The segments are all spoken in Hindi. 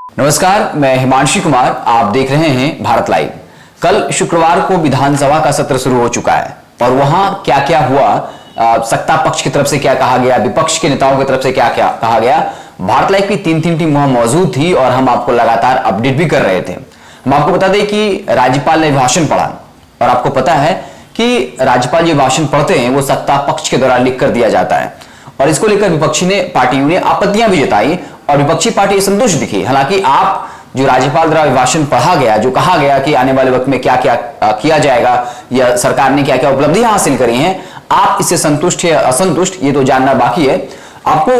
नमस्कार, मैं हिमांशु कुमार। आप देख रहे हैं भारत लाइव। कल शुक्रवार को विधानसभा का सत्र शुरू हो चुका है और वहां क्या क्या हुआ, सत्ता पक्ष की तरफ से क्या कहा गया, विपक्ष के नेताओं की तरफ से क्या क्या कहा गया। भारत लाइव की तीन टीम वहां मौजूद थी और हम आपको लगातार अपडेट भी कर रहे थे। हम आपको बता दें कि राज्यपाल ने भाषण पढ़ा और आपको पता है कि राज्यपाल जो भाषण पढ़ते हैं वो सत्ता पक्ष के द्वारा लिख कर दिया जाता है और इसको लेकर विपक्षी ने पार्टियों ने आपत्तियां भी जताई और विपक्षी पार्टी संतुष्ट दिखी। हालांकि आप जो राज्यपाल द्वारा भाषण पढ़ा गया, जो कहा गया कि आने वाले वक्त में क्या क्या किया जाएगा या सरकार ने क्या क्या उपलब्धियां हासिल करी हैं, आप इससे संतुष्ट या असंतुष्ट ये तो जानना बाकी है। आपको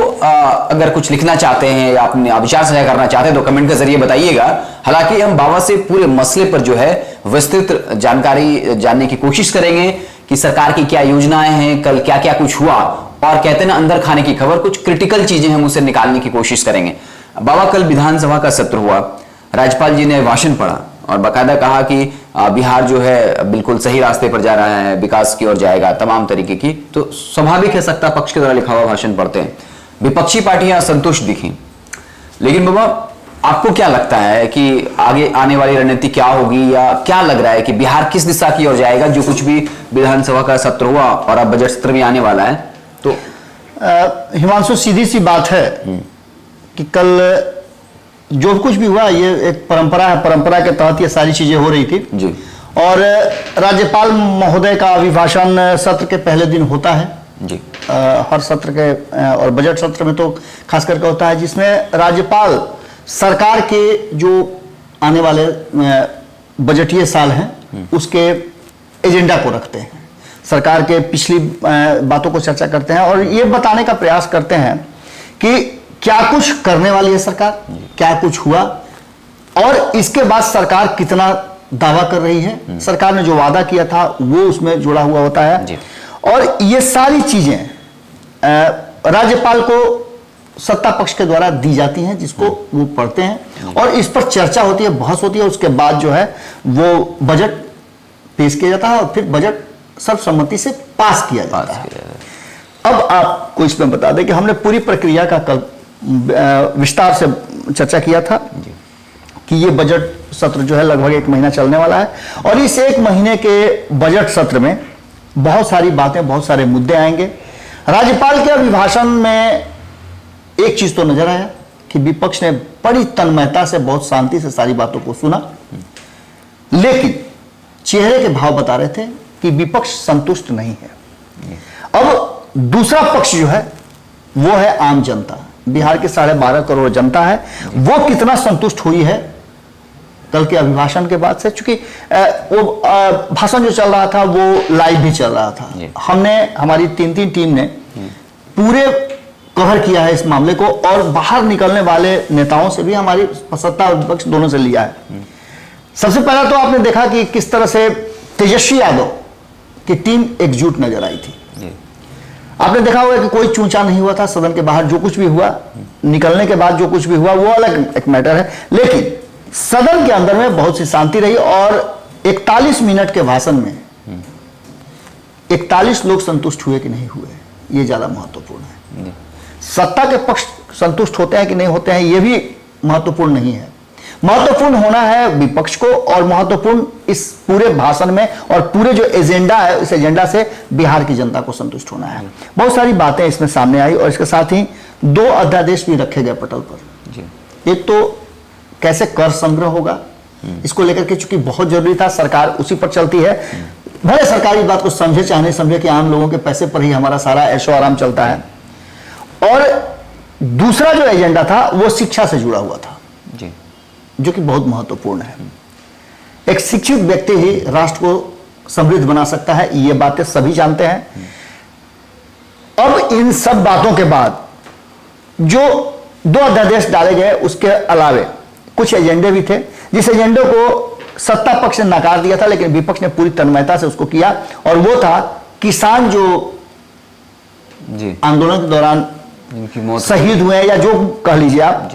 अगर कुछ लिखना चाहते हैं या अपने विचार साझा करना चाहते हैं तो कमेंट के जरिए बताइएगा। हालांकि हम बाबा से पूरे मसले पर जो है विस्तृत जानकारी जानने की कोशिश करेंगे कि सरकार की क्या योजनाएं हैं, कल क्या क्या कुछ हुआ और कहते हैं ना अंदर खाने की खबर, कुछ क्रिटिकल चीजें हम उसे निकालने की कोशिश करेंगे। बाबा, कल विधानसभा का सत्र हुआ, राज्यपाल जी ने भाषण पढ़ा और बाकायदा कहा कि बिहार जो है बिल्कुल सही रास्ते पर जा रहा है, विकास की ओर जाएगा, तमाम तरीके की। तो स्वाभाविक है सत्ता पक्ष के द्वारा लिखा हुआ भाषण पढ़ते हैं, विपक्षी पार्टियां संतुष्ट दिखी। लेकिन बाबा, आपको क्या लगता है कि आगे आने वाली रणनीति क्या होगी या क्या लग रहा है कि बिहार किस दिशा की ओर जाएगा? जो कुछ भी विधानसभा का सत्र हुआ और अब बजट सत्र भी आने वाला है, तो हिमांशु, सीधी सी बात है कि कल जो कुछ भी हुआ ये एक परंपरा है, परंपरा के तहत ये सारी चीजें हो रही थी जी। और राज्यपाल महोदय का अभिभाषण सत्र के पहले दिन होता है जी। हर सत्र के और बजट सत्र में तो खास करके होता है, जिसमें राज्यपाल सरकार के जो आने वाले बजटीय साल हैं उसके एजेंडा को रखते हैं, सरकार के पिछली बातों को चर्चा करते हैं और ये बताने का प्रयास करते हैं कि क्या कुछ करने वाली है सरकार, क्या कुछ हुआ और इसके बाद सरकार कितना दावा कर रही है, सरकार ने जो वादा किया था वो उसमें जुड़ा हुआ होता है। और ये सारी चीजें राज्यपाल को सत्ता पक्ष के द्वारा दी जाती हैं, जिसको वो पढ़ते हैं और इस पर चर्चा होती है, बहस होती है। उसके बाद जो है वो बजट पेश किया जाता है और फिर बजट सर्वसम्मति से पास किया जाता है। अब आपको इसमें बता दें कि हमने पूरी प्रक्रिया का कल विस्तार से चर्चा किया था कि ये बजट सत्र जो है लगभग 1 महीना चलने वाला है और इस 1 महीने के बजट सत्र में बहुत सारी बातें, बहुत सारे मुद्दे आएंगे। राज्यपाल के अभिभाषण में एक चीज तो नजर आया कि विपक्ष ने बड़ी तन्मयता से, बहुत शांति से सारी बातों को सुना, लेकिन चेहरे के भाव बता रहे थे कि विपक्ष संतुष्ट नहीं है। अब दूसरा पक्ष जो है वो है आम जनता, बिहार के 12.5 करोड़ जनता है, वो कितना संतुष्ट हुई है कल के अभिभाषण के बाद से। चूंकि वो भाषण जो चल रहा था वो लाइव भी चल रहा था, हमने हमारी तीन टीम ने पूरे कवर किया है इस मामले को और बाहर निकलने वाले नेताओं से भी हमारी सत्ता और विपक्ष दोनों से लिया है। सबसे पहला तो आपने देखा कि किस तरह से तेजस्वी यादव की टीम एकजुट नजर आई थी। आपने देखा होगा कि कोई चूंचा नहीं हुआ था सदन के बाहर, जो कुछ भी हुआ निकलने के बाद जो कुछ भी हुआ वो अलग एक मैटर है, लेकिन सदन के अंदर में बहुत सी शांति रही और 41 मिनट के भाषण में 41 लोग संतुष्ट हुए कि नहीं हुए, ये ज्यादा महत्वपूर्ण है। सत्ता के पक्ष संतुष्ट होते हैं कि नहीं होते हैं ये भी महत्वपूर्ण नहीं है, महत्वपूर्ण होना है विपक्ष को और महत्वपूर्ण इस पूरे भाषण में और पूरे जो एजेंडा है इस एजेंडा से बिहार की जनता को संतुष्ट होना है। बहुत सारी बातें इसमें सामने आई और इसके साथ ही 2 अध्यादेश भी रखे गए पटल पर। एक तो कैसे कर संग्रह होगा, इसको लेकर के चूंकि बहुत जरूरी था, सरकार उसी पर चलती है, भले सरकारी बात को समझे चाहे नहीं समझे कि आम लोगों के पैसे पर ही हमारा सारा ऐशो आराम चलता है। और दूसरा जो एजेंडा था वो शिक्षा से जुड़ा हुआ था जी, जो कि बहुत महत्वपूर्ण है। एक शिक्षित व्यक्ति ही राष्ट्र को समृद्ध बना सकता है, ये बातें सभी जानते हैं। अब इन सब बातों के बाद जो 2 अध्यादेश डाले गए उसके अलावे कुछ एजेंडे भी थे, जिस एजेंडे को सत्ता पक्ष ने नकार दिया था लेकिन विपक्ष ने पूरी तन्मयता से उसको किया और वो था किसान जो आंदोलन के दौरान शहीद हुए या जो कह लीजिए आप,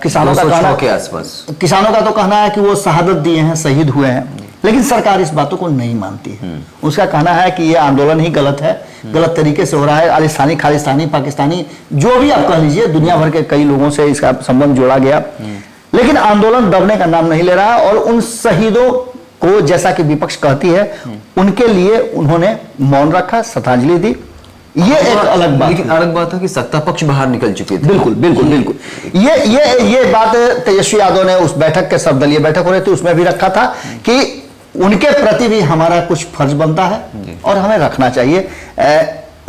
किसानों का कहना के आसपास, किसानों का तो कहना है कि वो शहादत दिए हैं, शहीद हुए हैं, लेकिन सरकार इस बातों को नहीं मानती है। उसका कहना है कि ये आंदोलन ही गलत है, गलत तरीके से हो रहा है, आलिस्तानी खालिस्तानी पाकिस्तानी जो भी आप कह लीजिए, दुनिया भर के कई लोगों से इसका संबंध जोड़ा गया। लेकिन आंदोलन दबने का नाम नहीं ले रहा और उन शहीदों को, जैसा कि विपक्ष कहती है, उनके लिए उन्होंने मौन रखा, श्रद्धांजलि दी। ये एक अलग बात, लेकिन अलग बात है कि सत्ता पक्ष बाहर निकल चुके थे। बिल्कुल बिल्कुल बिल्कुल। ये बात तेजस्वी यादव ने उस बैठक के, सर्वदलीय बैठक हो रही थी, उसमें भी रखा था कि उनके प्रति भी हमारा कुछ फर्ज बनता है और हमें रखना चाहिए।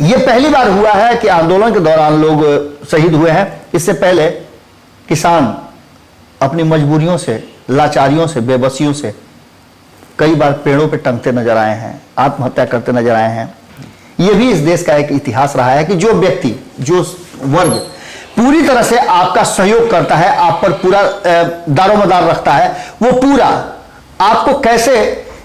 ये पहली बार हुआ है कि आंदोलन के दौरान लोग शहीद हुए हैं। इससे पहले किसान अपनी मजबूरियों से, लाचारियों से, बेबसियों से कई बार पेड़ों पे टंगते नजर आए हैं, आत्महत्या करते नजर आए हैं। यह भी इस देश का एक इतिहास रहा है कि जो व्यक्ति, जो वर्ग पूरी तरह से आपका सहयोग करता है, आप पर पूरा दारोमदार रखता है, वो पूरा आपको कैसे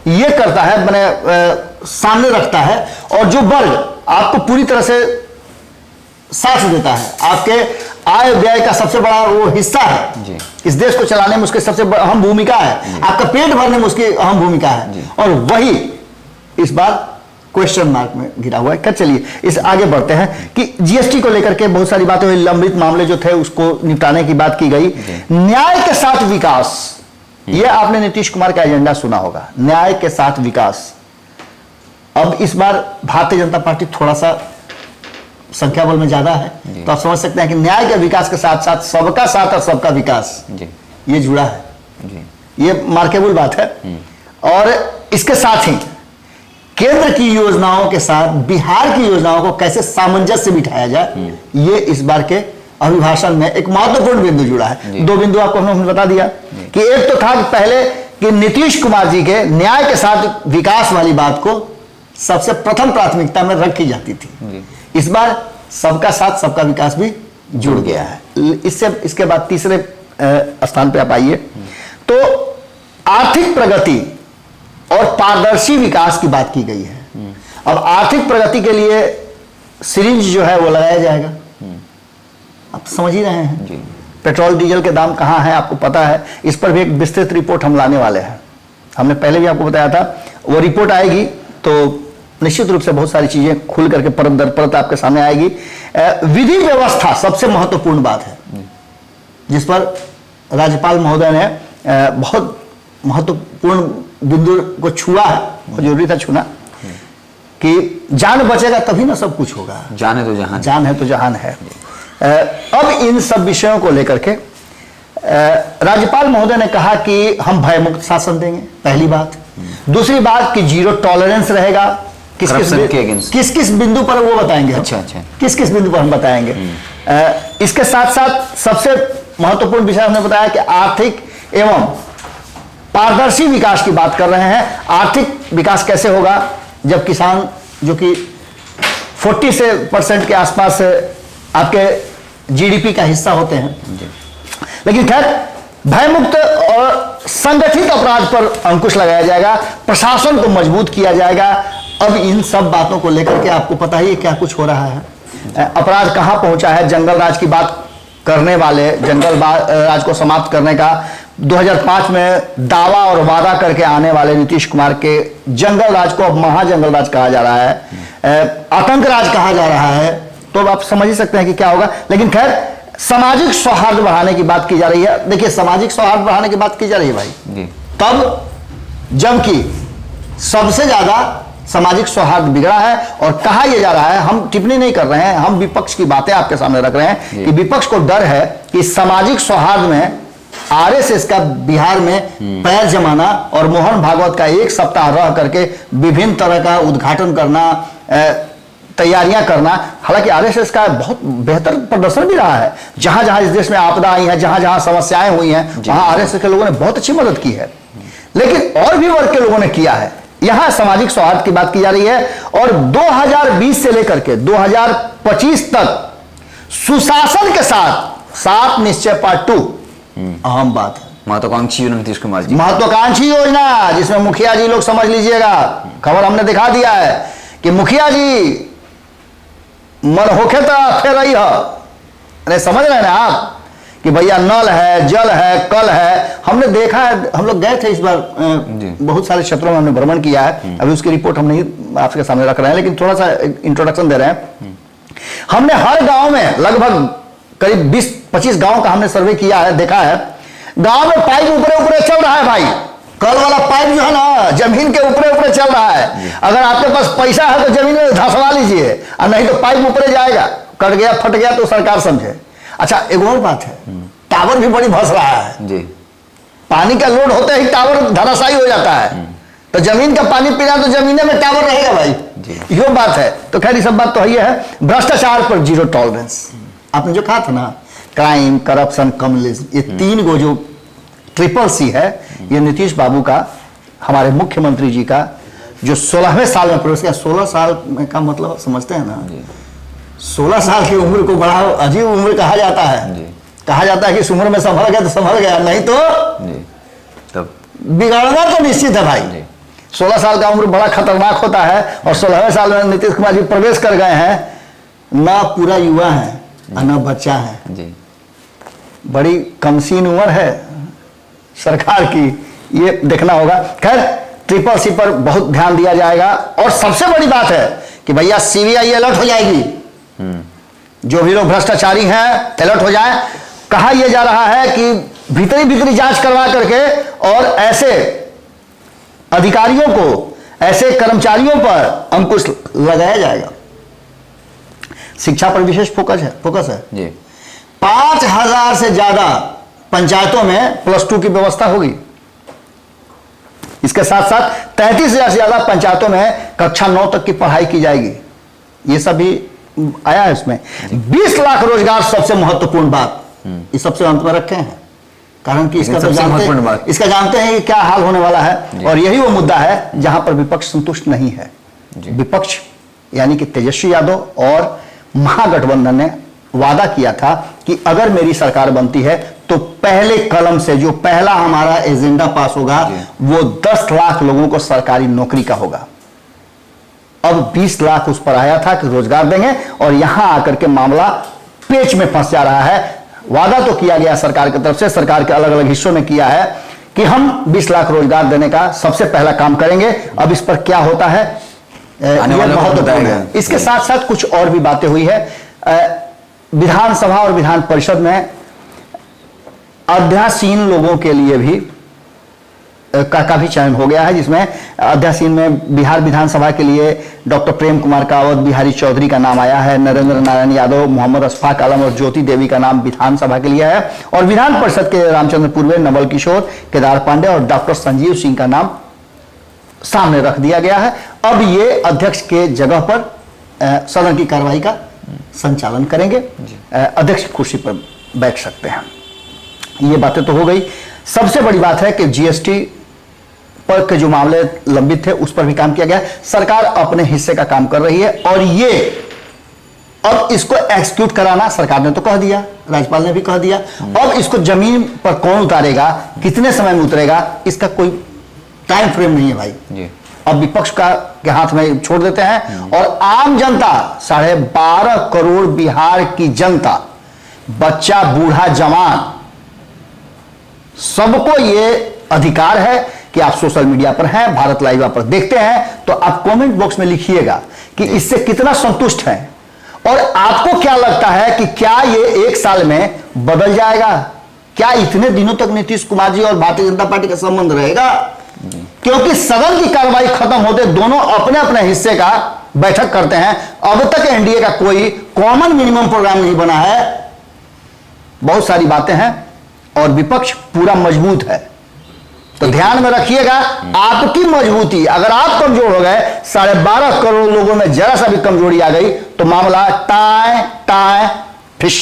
ये करता है, मैंने सामने रखता है, और जो वर्ग आपको पूरी तरह से साथ देता है, आपके आय व्यय का सबसे बड़ा वो हिस्सा है जी। इस देश को चलाने में उसकी सबसे अहम भूमिका है, आपका पेट भरने में उसकी अहम भूमिका है, और वही इस बार क्वेश्चन मार्क में गिरा हुआ है। कर चलिए इस आगे बढ़ते हैं कि जीएसटी को लेकर के बहुत सारी बातें हुई, लंबित मामले जो थे उसको निपटाने की बात की गई। न्याय के साथ विकास, ये आपने नीतीश कुमार का एजेंडा सुना होगा, न्याय के साथ विकास। अब इस बार भारतीय जनता पार्टी थोड़ा सा संख्या बल में ज्यादा है, तो आप समझ सकते हैं कि न्याय के विकास के साथ साथ सबका साथ और सबका विकास, ये जुड़ा है। ये मार्केबल बात है। और इसके साथ ही केंद्र की योजनाओं के साथ बिहार की योजनाओं को कैसे सामंजस्य बिठाया जाए, ये इस बार के अभिभाषण में एक महत्वपूर्ण बिंदु जुड़ा है। दो बिंदु आपको हमने बता दिया कि एक तो था कि पहले कि नीतीश कुमार जी के न्याय के साथ विकास वाली बात को सबसे प्रथम प्राथमिकता में रखी जाती थी। इस बार सबका साथ सबका विकास भी जुड़ गया है। इसके बाद तीसरे स्थान पे आप आइए तो आर्थिक प्रगति और पारदर्शी विकास की बात की गई है। अब आर्थिक प्रगति के लिए सिरिंज जो है वो लगाया जाएगा, आप समझ ही रहे हैं। पेट्रोल डीजल के दाम कहां हैं आपको पता है, इस पर भी एक विस्तृत रिपोर्ट हम लाने वाले हैं। हमने पहले भी आपको बताया था, वो रिपोर्ट आएगी तो निश्चित रूप से बहुत सारी चीजें खुल करके परत दर परत आपके सामने आएगी। विधि व्यवस्था सबसे महत्वपूर्ण बात है, जिस पर राज्यपाल महोदय ने बहुत महत्वपूर्ण बिंदु को छुआ है, जरूरी था छूना, कि जान बचेगा तभी ना सब कुछ होगा। जान है तो जहान, जान है तो जहान है। अब इन सब विषयों को लेकर के राज्यपाल महोदय ने कहा कि हम भयमुक्त शासन देंगे, पहली बात। दूसरी बात कि जीरो टॉलरेंस रहेगा, किस किस बिंदु पर वो बताएंगे। अच्छा किस किस बिंदु पर हम बताएंगे। इसके साथ साथ सबसे महत्वपूर्ण विषय हमने बताया कि आर्थिक एवं पारदर्शी विकास की बात कर रहे हैं। आर्थिक विकास कैसे होगा जब किसान जो कि 40% के आसपास आपके जीडीपी का हिस्सा होते हैं। लेकिन खैर, भयमुक्त और संगठित अपराध पर अंकुश लगाया जाएगा, प्रशासन को मजबूत किया जाएगा। अब इन सब बातों को लेकर के आपको पता ही है क्या कुछ हो रहा है। अपराध कहां पहुंचा है। जंगल राज की बात करने वाले, जंगल राज को समाप्त करने का 2005 में दावा और वादा करके आने वाले नीतीश कुमार के जंगल राज को अब महाजंगल राज कहा जा रहा है, आतंक राज कहा जा रहा है। तो आप समझ ही सकते हैं कि क्या होगा। लेकिन खैर, सामाजिक सौहार्द बढ़ाने की बात की जा रही है। देखिए, सामाजिक सौहार्द बढ़ाने की बात की जा रही है भाई, तब जबकि सबसे ज्यादा सामाजिक सौहार्द बिगड़ा है। और कहा यह जा रहा है, हम टिप्पणी नहीं कर रहे हैं, हम विपक्ष की बातें आपके सामने रख रहे हैं कि विपक्ष को डर है कि सामाजिक सौहार्द में आरएसएस का बिहार में पैर जमाना और मोहन भागवत का एक सप्ताह रह करके विभिन्न तरह का उद्घाटन करना, तैयारियां करना। हालांकि आरएसएस का बहुत बेहतर प्रदर्शन भी रहा है। जहां जहां इस देश में आपदा आई है, जहां जहां समस्याएं हुई हैं, वहां आरएसएस के लोगों ने बहुत अच्छी मदद की है। लेकिन और भी वर्ग के लोगों ने किया है। यहां सामाजिक सौहार्द की बात की जा रही है। और 2020 से लेकर के 2025 तक सुशासन के साथ 7 निश्चय पार्ट 2 अहम बात है। महत्वाकांक्षी योजना नीतीश कुमार जी, महत्वाकांक्षी योजना, जिसमें मुखिया जी लोग समझ लीजिएगा, खबर हमने दिखा दिया है कि मुखिया जी मन होके तो फिर रही है। अरे समझ रहे हैं ना आप कि भैया नल है, जल है, कल है। हमने देखा है, हम लोग गए थे इस बार, बहुत सारे क्षेत्रों में हमने भ्रमण किया है। अभी उसकी रिपोर्ट हम नहीं आपके सामने रख रहे हैं, लेकिन थोड़ा सा इंट्रोडक्शन दे रहे हैं। हमने हर गांव में लगभग करीब 20-25 गांव का हमने सर्वे किया है, देखा है, गांव में पाइप ऊपरे ऊपरे चल रहा है भाई, कल वाला पाइप जो है ना जमीन के ऊपरे ऊपरे चल रहा है। अगर आपके पास पैसा है तो जमीन में धंसवा लीजिए, और नहीं तो पाइप ऊपरे जाएगा, कट गया फट गया तो सरकार समझे। अच्छा एक और बात है, टावर भी बड़ी भस रहा है जी। पानी का लोड होते ही टावर धराशायी हो जाता है, तो जमीन का पानी पीना तो जमीने में टावर रहेगा भाई, यो बात है। तो खैर ये सब बात तो है। भ्रष्टाचार पर जीरो टॉलरेंस, आपने जो कहा था ना, क्राइम, करप्शन, कम्युनिज्म, ये तीन गो जो ट्रिपल सी है, ये नीतीश बाबू का, हमारे मुख्यमंत्री जी का, जो 16वें साल में प्रवेश किया। 16 साल का मतलब समझते हैं ना, 16 साल की उम्र को बड़ा अजीब उम्र कहा जाता है। कहा जाता है कि इस उम्र में संभल गया तो संभल गया, नहीं तो तब बिगाड़ना तो निश्चित है भाई। 16 साल का उम्र बड़ा खतरनाक होता है, और 16वें साल में नीतीश कुमार जी प्रवेश कर गए हैं, ना पूरा युवा है और ना बच्चा है जी। बड़ी कमसीन उम्र है सरकार की, ये देखना होगा। खैर ट्रिपल सी पर बहुत ध्यान दिया जाएगा, और सबसे बड़ी बात है कि भैया सीबीआई अलर्ट हो जाएगी, जो भी लोग भ्रष्टाचारी हैं अलर्ट हो जाए। कहा यह जा रहा है कि भीतरी भीतरी जांच करवा करके और ऐसे अधिकारियों को, ऐसे कर्मचारियों पर अंकुश लगाया जाएगा। शिक्षा पर विशेष फोकस है जी। 5000 से ज्यादा पंचायतों में +2 की व्यवस्था होगी। इसके साथ साथ 33,000 से ज्यादा पंचायतों में कक्षा 9 तक की पढ़ाई की जाएगी। ये सभी आया है इसमें। 20 लाख रोजगार, सबसे महत्वपूर्ण बात, ये सबसे अंत में रखे हैं, कारण कि इसका तो जानते हैं कि क्या हाल होने वाला है, और यही वो मुद्दा है जहां पर विपक्ष संतुष्ट नहीं है। विपक्ष यानी कि तेजस्वी यादव और महागठबंधन ने वादा किया था कि अगर मेरी सरकार बनती है तो पहले कलम से जो पहला हमारा एजेंडा पास होगा वो 10 लाख लोगों को सरकारी नौकरी का होगा। अब 20 लाख उस पर आया था कि रोजगार देंगे, और यहां आकर के मामला पेच में फंस जा रहा है। वादा तो किया गया सरकार की तरफ से, सरकार के अलग अलग हिस्सों में किया है कि हम 20 लाख रोजगार देने का सबसे पहला काम करेंगे। अब इस पर क्या होता है यह महत्वपूर्ण है। इसके साथ साथ कुछ और भी बातें हुई है। विधानसभा और विधान परिषद में अध्यासीन लोगों के लिए भी का भी चयन हो गया है, जिसमें अध्यासीन में बिहार विधानसभा के लिए डॉक्टर प्रेम कुमार कावत, बिहारी चौधरी का नाम आया है, नरेंद्र नारायण यादव, मोहम्मद अशफाक आलम और ज्योति देवी का नाम विधानसभा के लिए है, और विधान परिषद के रामचंद्रपुर में नवल किशोर, केदार पांडे और डॉक्टर संजीव सिंह का नाम सामने रख दिया गया है। अब ये अध्यक्ष के जगह पर सदन की कार्रवाई का संचालन करेंगे, अध्यक्ष कुर्सी पर बैठ सकते हैं। ये बातें तो हो गई। सबसे बड़ी बात है कि जीएसटी पर के जो मामले लंबित थे उस पर भी काम किया गया। सरकार अपने हिस्से का काम कर रही है, और ये अब इसको एक्सिक्यूट कराना सरकार ने तो कह दिया, राज्यपाल ने भी कह दिया। अब इसको जमीन पर कौन उतारेगा, कितने समय में उतरेगा, इसका कोई टाइम फ्रेम नहीं है भाई जी। अब विपक्ष के हाथ में छोड़ देते हैं, और आम जनता, 12.5 करोड़ बिहार की जनता, बच्चा बूढ़ा जवान, सबको ये अधिकार है कि आप सोशल मीडिया पर हैं, भारत लाइव पर देखते हैं, तो आप कमेंट बॉक्स में लिखिएगा कि इससे कितना संतुष्ट हैं, और आपको क्या लगता है कि क्या ये 1 साल में बदल जाएगा, क्या इतने दिनों तक नीतीश कुमार जी और भारतीय जनता पार्टी का संबंध रहेगा। क्योंकि सदन की कार्रवाई खत्म होते दोनों अपने अपने हिस्से का बैठक करते हैं। अब तक एनडीए का कोई कॉमन मिनिमम प्रोग्राम नहीं बना है। बहुत सारी बातें हैं, और विपक्ष पूरा मजबूत है। तो ध्यान में रखिएगा, आपकी मजबूती, अगर आप कमजोर हो गए, 12.5 करोड़ लोगों में जरा सा भी कमजोरी आ गई तो मामला टाए टाए फिश।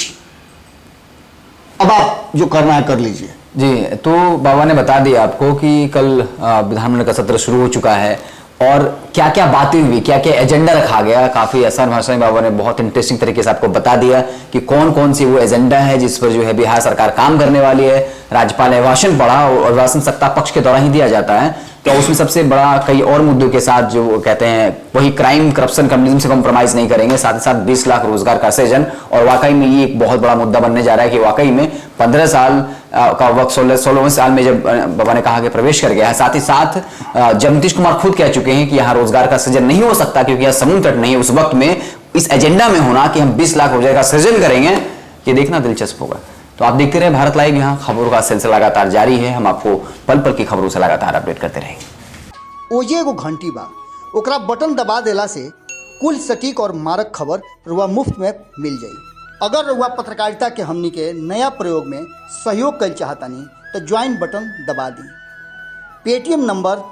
अब आप जो करना है कर लीजिए जी। तो बाबा ने बता दिया आपको कि कल विधानमंडल का सत्र शुरू हो चुका है, और क्या क्या बातें हुई, क्या क्या एजेंडा रखा गया। काफी आसान भाषा में बाबा ने बहुत इंटरेस्टिंग तरीके से आपको बता दिया कि कौन कौन सी वो एजेंडा है जिस पर जो है बिहार सरकार काम करने वाली है। राज्यपाल ने भाषण पढ़ा, और अभिभाषण सत्ता पक्ष के दौरान ही दिया जाता है, तो उसमें सबसे बड़ा कई और मुद्दों के साथ जो वो कहते हैं वही क्राइम, करप्शन, कम्युनिज्म से कॉम्प्रोमाइज नहीं करेंगे, साथ ही साथ 20 लाख रोजगार का सृजन। और वाकई में ये एक बहुत बड़ा मुद्दा बनने जा रहा है कि वाकई में 15 साल का वक्त 16वें साल में जब बाबा ने कहा कि प्रवेश कर गया है। साथ ही साथ जब नीतीश कुमार खुद कह चुके हैं कि यहाँ रोजगार का सृजन नहीं हो सकता क्योंकि यहाँ समुद्र तट नहीं है, उस वक्त में इस एजेंडा में होना कि हम 20 लाख रोजगार का सृजन करेंगे, ये देखना दिलचस्प होगा। तो आप देखते रहे भारत लाइव, यहाँ खबरों का सिलसिला लगातार जारी है। हम आपको पल पल की खबरों से लगातार अपडेट करते रहेंगे। ओजे एगो घंटी बा, ओकरा बटन दबा देला से कुल सटीक और मारक खबर रुआ मुफ्त में मिल जाई। अगर रुआ पत्रकारिता के हमनी के नया प्रयोग में सहयोग कर चाहतानी तो ज्वाइन बटन दबा दी। Paytm number